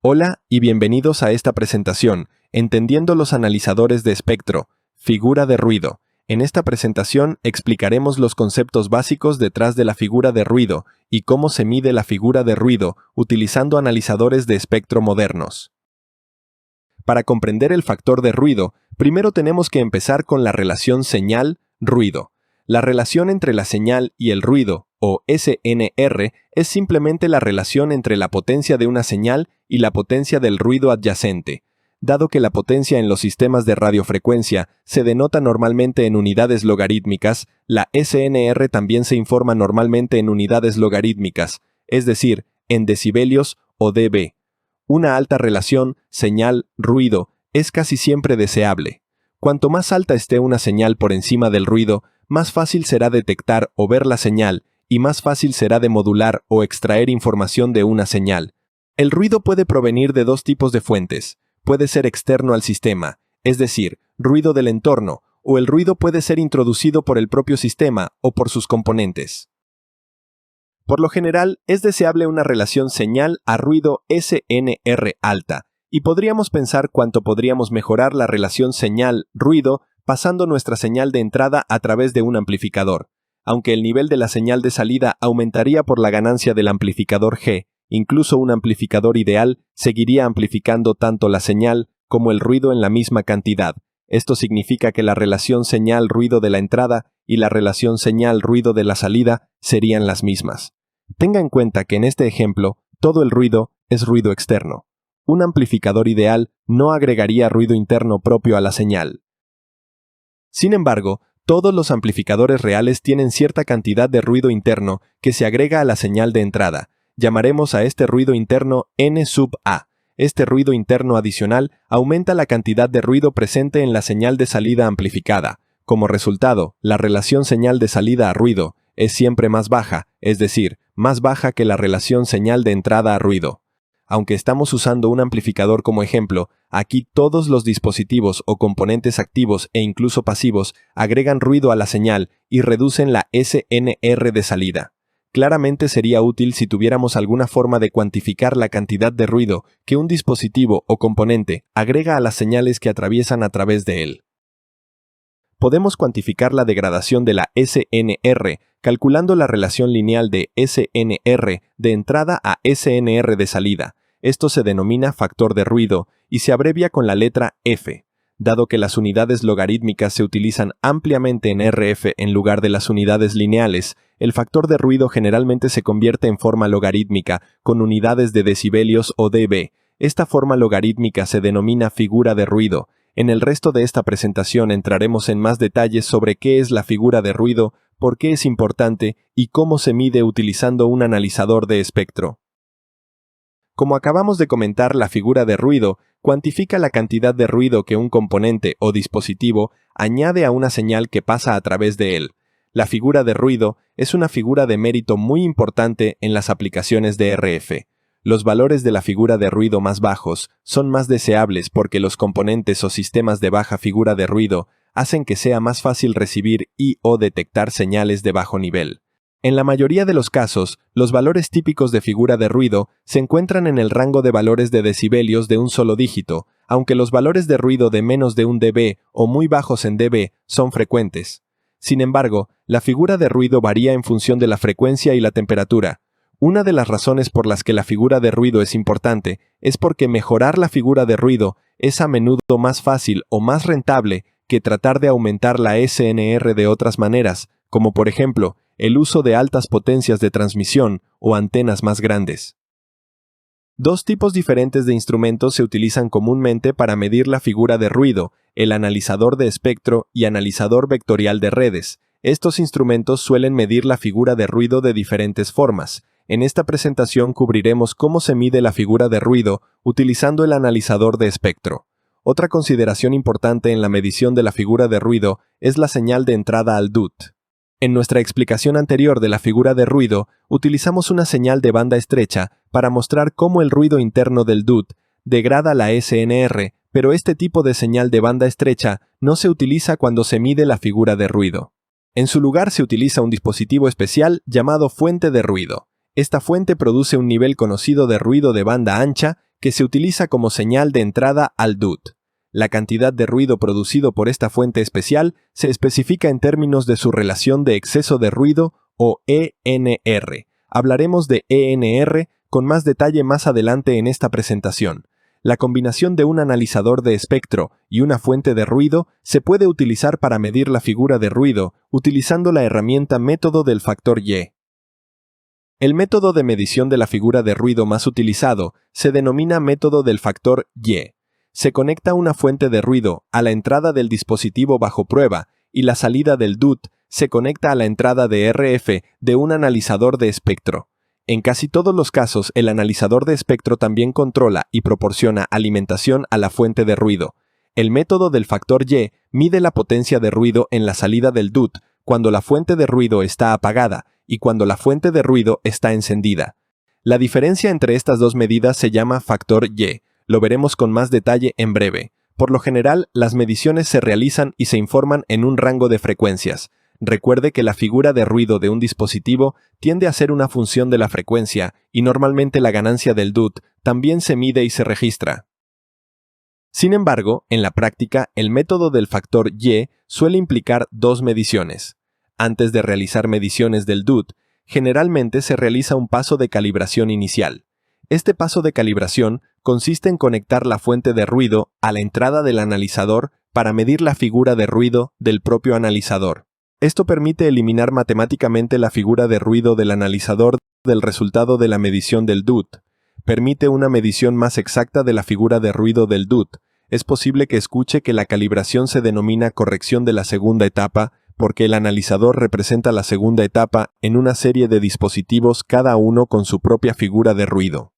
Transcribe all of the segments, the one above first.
Hola y bienvenidos a esta presentación, Entendiendo los analizadores de espectro, figura de ruido. En esta presentación explicaremos los conceptos básicos detrás de la figura de ruido y cómo se mide la figura de ruido utilizando analizadores de espectro modernos. Para comprender el factor de ruido, primero tenemos que empezar con la relación señal-ruido. La relación entre la señal y el ruido, o SNR, es simplemente la relación entre la potencia de una señal y la potencia del ruido adyacente. Dado que la potencia en los sistemas de radiofrecuencia se denota normalmente en unidades logarítmicas, la SNR también se informa normalmente en unidades logarítmicas, es decir, en decibelios o dB. Una alta relación señal-ruido es casi siempre deseable. Cuanto más alta esté una señal por encima del ruido, más fácil será detectar o ver la señal y más fácil será de modular o extraer información de una señal. El ruido puede provenir de dos tipos de fuentes. Puede ser externo al sistema, es decir, ruido del entorno, o el ruido puede ser introducido por el propio sistema o por sus componentes. Por lo general, es deseable una relación señal a ruido SNR alta, y podríamos pensar cuánto podríamos mejorar la relación señal-ruido pasando nuestra señal de entrada a través de un amplificador. Aunque el nivel de la señal de salida aumentaría por la ganancia del amplificador G, incluso un amplificador ideal seguiría amplificando tanto la señal como el ruido en la misma cantidad. Esto significa que la relación señal-ruido de la entrada y la relación señal-ruido de la salida serían las mismas. Tenga en cuenta que en este ejemplo, todo el ruido es ruido externo. Un amplificador ideal no agregaría ruido interno propio a la señal. Sin embargo, todos los amplificadores reales tienen cierta cantidad de ruido interno que se agrega a la señal de entrada. Llamaremos a este ruido interno N sub A. Este ruido interno adicional aumenta la cantidad de ruido presente en la señal de salida amplificada. Como resultado, la relación señal de salida a ruido es siempre más baja, es decir, más baja que la relación señal de entrada a ruido. Aunque estamos usando un amplificador como ejemplo, aquí todos los dispositivos o componentes activos e incluso pasivos agregan ruido a la señal y reducen la SNR de salida. Claramente sería útil si tuviéramos alguna forma de cuantificar la cantidad de ruido que un dispositivo o componente agrega a las señales que atraviesan a través de él. Podemos cuantificar la degradación de la SNR calculando la relación lineal de SNR de entrada a SNR de salida. Esto se denomina factor de ruido y se abrevia con la letra F. Dado que las unidades logarítmicas se utilizan ampliamente en RF en lugar de las unidades lineales, el factor de ruido generalmente se convierte en forma logarítmica con unidades de decibelios o dB. Esta forma logarítmica se denomina figura de ruido. En el resto de esta presentación entraremos en más detalles sobre qué es la figura de ruido, por qué es importante y cómo se mide utilizando un analizador de espectro. Como acabamos de comentar, la figura de ruido cuantifica la cantidad de ruido que un componente o dispositivo añade a una señal que pasa a través de él. La figura de ruido es una figura de mérito muy importante en las aplicaciones de RF. Los valores de la figura de ruido más bajos son más deseables porque los componentes o sistemas de baja figura de ruido hacen que sea más fácil recibir y/o detectar señales de bajo nivel. En la mayoría de los casos, los valores típicos de figura de ruido se encuentran en el rango de valores de decibelios de un solo dígito, aunque los valores de ruido de menos de 1 dB o muy bajos en dB son frecuentes. Sin embargo, la figura de ruido varía en función de la frecuencia y la temperatura. Una de las razones por las que la figura de ruido es importante es porque mejorar la figura de ruido es a menudo más fácil o más rentable que tratar de aumentar la SNR de otras maneras, como por ejemplo, el uso de altas potencias de transmisión o antenas más grandes. Dos tipos diferentes de instrumentos se utilizan comúnmente para medir la figura de ruido, el analizador de espectro y analizador vectorial de redes. Estos instrumentos suelen medir la figura de ruido de diferentes formas. En esta presentación cubriremos cómo se mide la figura de ruido utilizando el analizador de espectro. Otra consideración importante en la medición de la figura de ruido es la señal de entrada al DUT. En nuestra explicación anterior de la figura de ruido, utilizamos una señal de banda estrecha para mostrar cómo el ruido interno del DUT degrada la SNR, pero este tipo de señal de banda estrecha no se utiliza cuando se mide la figura de ruido. En su lugar se utiliza un dispositivo especial llamado fuente de ruido. Esta fuente produce un nivel conocido de ruido de banda ancha que se utiliza como señal de entrada al DUT. La cantidad de ruido producido por esta fuente especial se especifica en términos de su relación de exceso de ruido o ENR. Hablaremos de ENR con más detalle más adelante en esta presentación. La combinación de un analizador de espectro y una fuente de ruido se puede utilizar para medir la figura de ruido utilizando la herramienta método del factor Y. El método de medición de la figura de ruido más utilizado se denomina método del factor Y. Se conecta una fuente de ruido a la entrada del dispositivo bajo prueba y la salida del DUT se conecta a la entrada de RF de un analizador de espectro. En casi todos los casos, el analizador de espectro también controla y proporciona alimentación a la fuente de ruido. El método del factor Y mide la potencia de ruido en la salida del DUT cuando la fuente de ruido está apagada y cuando la fuente de ruido está encendida. La diferencia entre estas dos medidas se llama factor Y. Lo veremos con más detalle en breve. Por lo general, las mediciones se realizan y se informan en un rango de frecuencias. Recuerde que la figura de ruido de un dispositivo tiende a ser una función de la frecuencia y normalmente la ganancia del DUT también se mide y se registra. Sin embargo, en la práctica, el método del factor Y suele implicar dos mediciones. Antes de realizar mediciones del DUT, generalmente se realiza un paso de calibración inicial. Este paso de calibración consiste en conectar la fuente de ruido a la entrada del analizador para medir la figura de ruido del propio analizador. Esto permite eliminar matemáticamente la figura de ruido del analizador del resultado de la medición del DUT. Permite una medición más exacta de la figura de ruido del DUT. Es posible que escuche que la calibración se denomina corrección de la segunda etapa porque el analizador representa la segunda etapa en una serie de dispositivos cada uno con su propia figura de ruido.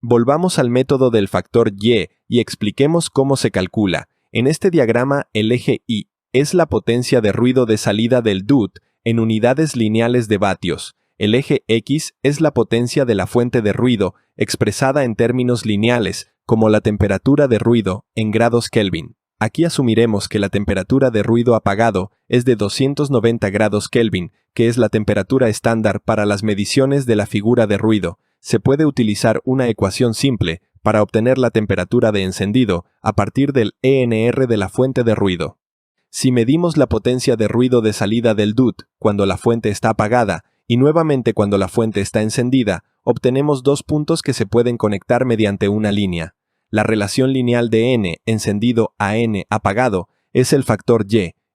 Volvamos al método del factor Y y expliquemos cómo se calcula. En este diagrama, el eje Y es la potencia de ruido de salida del DUT en unidades lineales de vatios. El eje X es la potencia de la fuente de ruido expresada en términos lineales, como la temperatura de ruido en grados Kelvin. Aquí asumiremos que la temperatura de ruido apagado es de 290 grados Kelvin, que es la temperatura estándar para las mediciones de la figura de ruido. Se puede utilizar una ecuación simple para obtener la temperatura de encendido a partir del ENR de la fuente de ruido. Si medimos la potencia de ruido de salida del DUT cuando la fuente está apagada y nuevamente cuando la fuente está encendida, obtenemos dos puntos que se pueden conectar mediante una línea. La relación lineal de N encendido a N apagado es el factor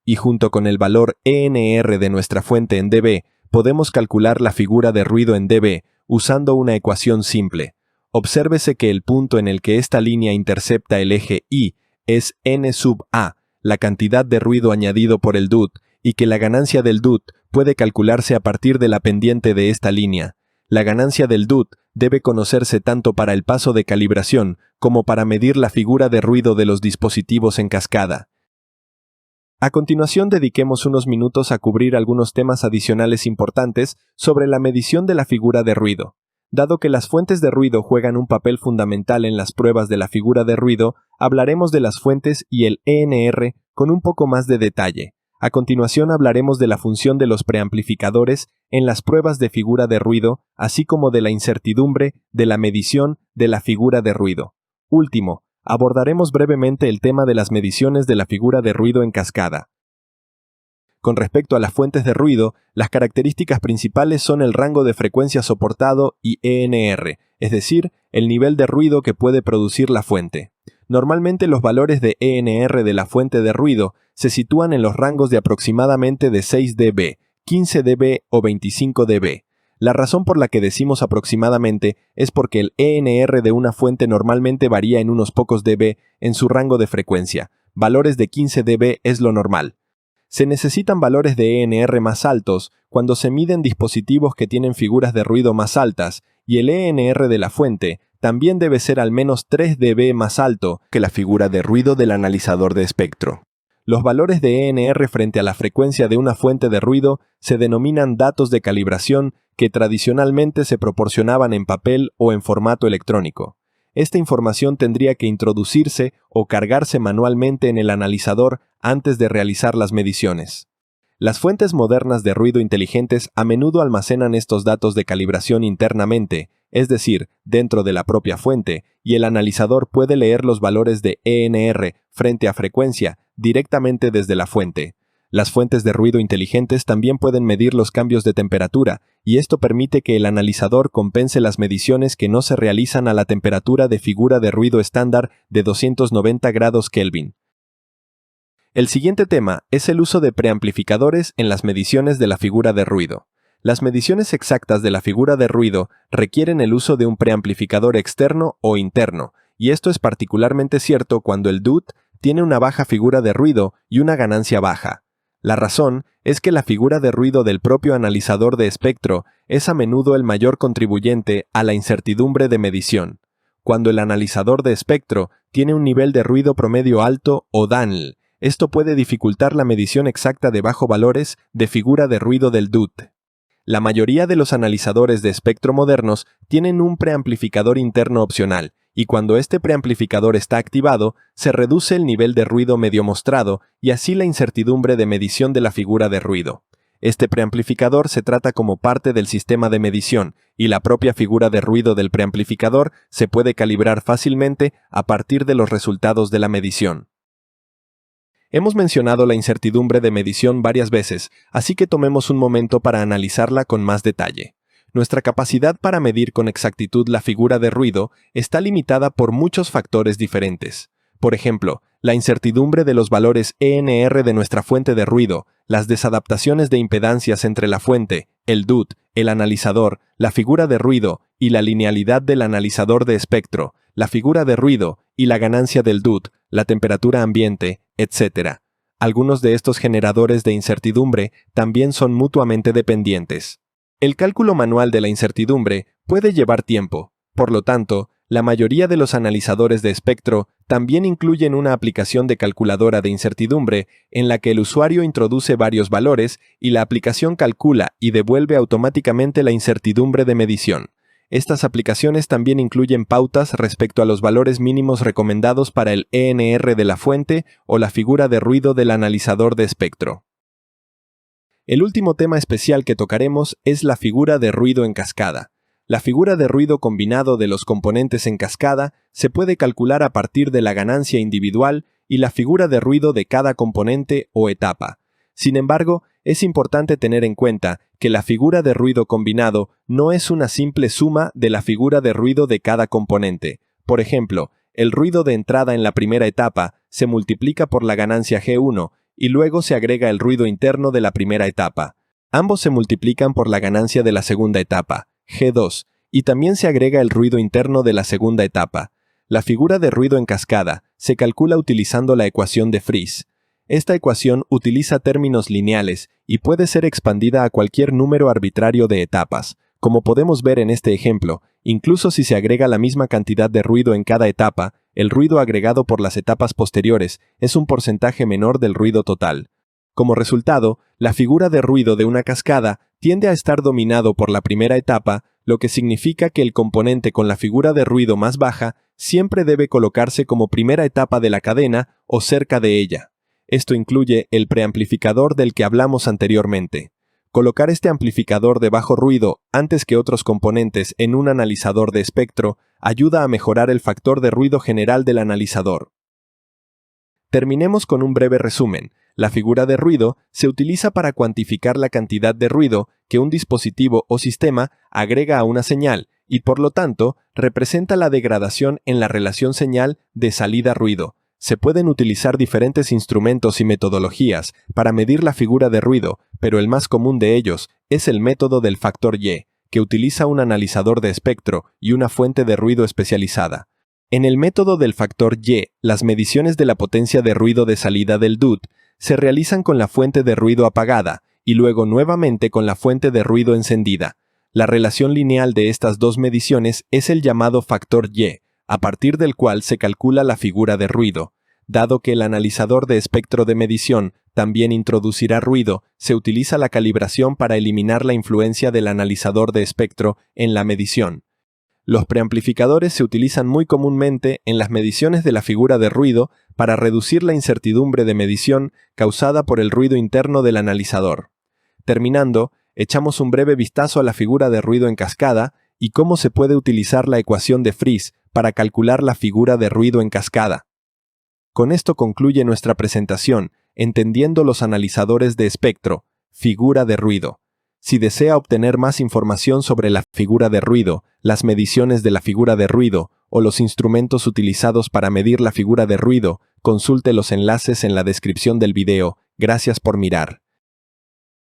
y junto con el valor ENR de nuestra fuente en dB, podemos calcular la figura de ruido en dB usando una ecuación simple. Obsérvese que el punto en el que esta línea intercepta el eje Y es N sub A, la cantidad de ruido añadido por el DUT, y que la ganancia del DUT puede calcularse a partir de la pendiente de esta línea. La ganancia del DUT debe conocerse tanto para el paso de calibración como para medir la figura de ruido de los dispositivos en cascada. A continuación, dediquemos unos minutos a cubrir algunos temas adicionales importantes sobre la medición de la figura de ruido. Dado que las fuentes de ruido juegan un papel fundamental en las pruebas de la figura de ruido, hablaremos de las fuentes y el ENR con un poco más de detalle. A continuación hablaremos de la función de los preamplificadores en las pruebas de figura de ruido, así como de la incertidumbre de la medición de la figura de ruido. Último, abordaremos brevemente el tema de las mediciones de la figura de ruido en cascada. Con respecto a las fuentes de ruido, las características principales son el rango de frecuencia soportado y ENR, es decir, el nivel de ruido que puede producir la fuente. Normalmente los valores de ENR de la fuente de ruido se sitúan en los rangos de aproximadamente de 6 dB, 15 dB o 25 dB. La razón por la que decimos aproximadamente es porque el ENR de una fuente normalmente varía en unos pocos dB en su rango de frecuencia. Valores de 15 dB es lo normal. Se necesitan valores de ENR más altos cuando se miden dispositivos que tienen figuras de ruido más altas, y el ENR de la fuente también debe ser al menos 3 dB más alto que la figura de ruido del analizador de espectro. Los valores de ENR frente a la frecuencia de una fuente de ruido se denominan datos de calibración que tradicionalmente se proporcionaban en papel o en formato electrónico. Esta información tendría que introducirse o cargarse manualmente en el analizador antes de realizar las mediciones. Las fuentes modernas de ruido inteligentes a menudo almacenan estos datos de calibración internamente, es decir, dentro de la propia fuente, y el analizador puede leer los valores de ENR frente a frecuencia directamente desde la fuente. Las fuentes de ruido inteligentes también pueden medir los cambios de temperatura, y esto permite que el analizador compense las mediciones que no se realizan a la temperatura de figura de ruido estándar de 290 grados Kelvin. El siguiente tema es el uso de preamplificadores en las mediciones de la figura de ruido. Las mediciones exactas de la figura de ruido requieren el uso de un preamplificador externo o interno, y esto es particularmente cierto cuando el DUT tiene una baja figura de ruido y una ganancia baja. La razón es que la figura de ruido del propio analizador de espectro es a menudo el mayor contribuyente a la incertidumbre de medición. Cuando el analizador de espectro tiene un nivel de ruido promedio alto o DANL, esto puede dificultar la medición exacta de bajo valores de figura de ruido del DUT. La mayoría de los analizadores de espectro modernos tienen un preamplificador interno opcional, y cuando este preamplificador está activado, se reduce el nivel de ruido medio mostrado y así la incertidumbre de medición de la figura de ruido. Este preamplificador se trata como parte del sistema de medición, y la propia figura de ruido del preamplificador se puede calibrar fácilmente a partir de los resultados de la medición. Hemos mencionado la incertidumbre de medición varias veces, así que tomemos un momento para analizarla con más detalle. Nuestra capacidad para medir con exactitud la figura de ruido está limitada por muchos factores diferentes. Por ejemplo, la incertidumbre de los valores ENR de nuestra fuente de ruido, las desadaptaciones de impedancias entre la fuente, el DUT, el analizador, la figura de ruido y la linealidad del analizador de espectro, la figura de ruido y la ganancia del DUT, la temperatura ambiente, etc. Algunos de estos generadores de incertidumbre también son mutuamente dependientes. El cálculo manual de la incertidumbre puede llevar tiempo, por lo tanto, la mayoría de los analizadores de espectro también incluyen una aplicación de calculadora de incertidumbre en la que el usuario introduce varios valores y la aplicación calcula y devuelve automáticamente la incertidumbre de medición. Estas aplicaciones también incluyen pautas respecto a los valores mínimos recomendados para el ENR de la fuente o la figura de ruido del analizador de espectro. El último tema especial que tocaremos es la figura de ruido en cascada. La figura de ruido combinado de los componentes en cascada se puede calcular a partir de la ganancia individual y la figura de ruido de cada componente o etapa. Sin embargo, es importante tener en cuenta que la figura de ruido combinado no es una simple suma de la figura de ruido de cada componente. Por ejemplo, el ruido de entrada en la primera etapa se multiplica por la ganancia G1 y luego se agrega el ruido interno de la primera etapa. Ambos se multiplican por la ganancia de la segunda etapa, G2, y también se agrega el ruido interno de la segunda etapa. La figura de ruido en cascada se calcula utilizando la ecuación de Friis. Esta ecuación utiliza términos lineales y puede ser expandida a cualquier número arbitrario de etapas. Como podemos ver en este ejemplo, incluso si se agrega la misma cantidad de ruido en cada etapa, el ruido agregado por las etapas posteriores es un porcentaje menor del ruido total. Como resultado, la figura de ruido de una cascada tiende a estar dominado por la primera etapa, lo que significa que el componente con la figura de ruido más baja siempre debe colocarse como primera etapa de la cadena o cerca de ella. Esto incluye el preamplificador del que hablamos anteriormente. Colocar este amplificador de bajo ruido antes que otros componentes en un analizador de espectro ayuda a mejorar el factor de ruido general del analizador. Terminemos con un breve resumen. La figura de ruido se utiliza para cuantificar la cantidad de ruido que un dispositivo o sistema agrega a una señal y, por lo tanto, representa la degradación en la relación señal de salida-ruido. Se pueden utilizar diferentes instrumentos y metodologías para medir la figura de ruido, pero el más común de ellos es el método del factor Y, que utiliza un analizador de espectro y una fuente de ruido especializada. En el método del factor Y, las mediciones de la potencia de ruido de salida del DUT se realizan con la fuente de ruido apagada y luego nuevamente con la fuente de ruido encendida. La relación lineal de estas dos mediciones es el llamado factor Y, a partir del cual se calcula la figura de ruido. Dado que el analizador de espectro de medición también introducirá ruido, se utiliza la calibración para eliminar la influencia del analizador de espectro en la medición. Los preamplificadores se utilizan muy comúnmente en las mediciones de la figura de ruido para reducir la incertidumbre de medición causada por el ruido interno del analizador. Terminando, echamos un breve vistazo a la figura de ruido en cascada y cómo se puede utilizar la ecuación de Friis para calcular la figura de ruido en cascada. Con esto concluye nuestra presentación, entendiendo los analizadores de espectro, figura de ruido. Si desea obtener más información sobre la figura de ruido, las mediciones de la figura de ruido o los instrumentos utilizados para medir la figura de ruido, consulte los enlaces en la descripción del video. Gracias por mirar.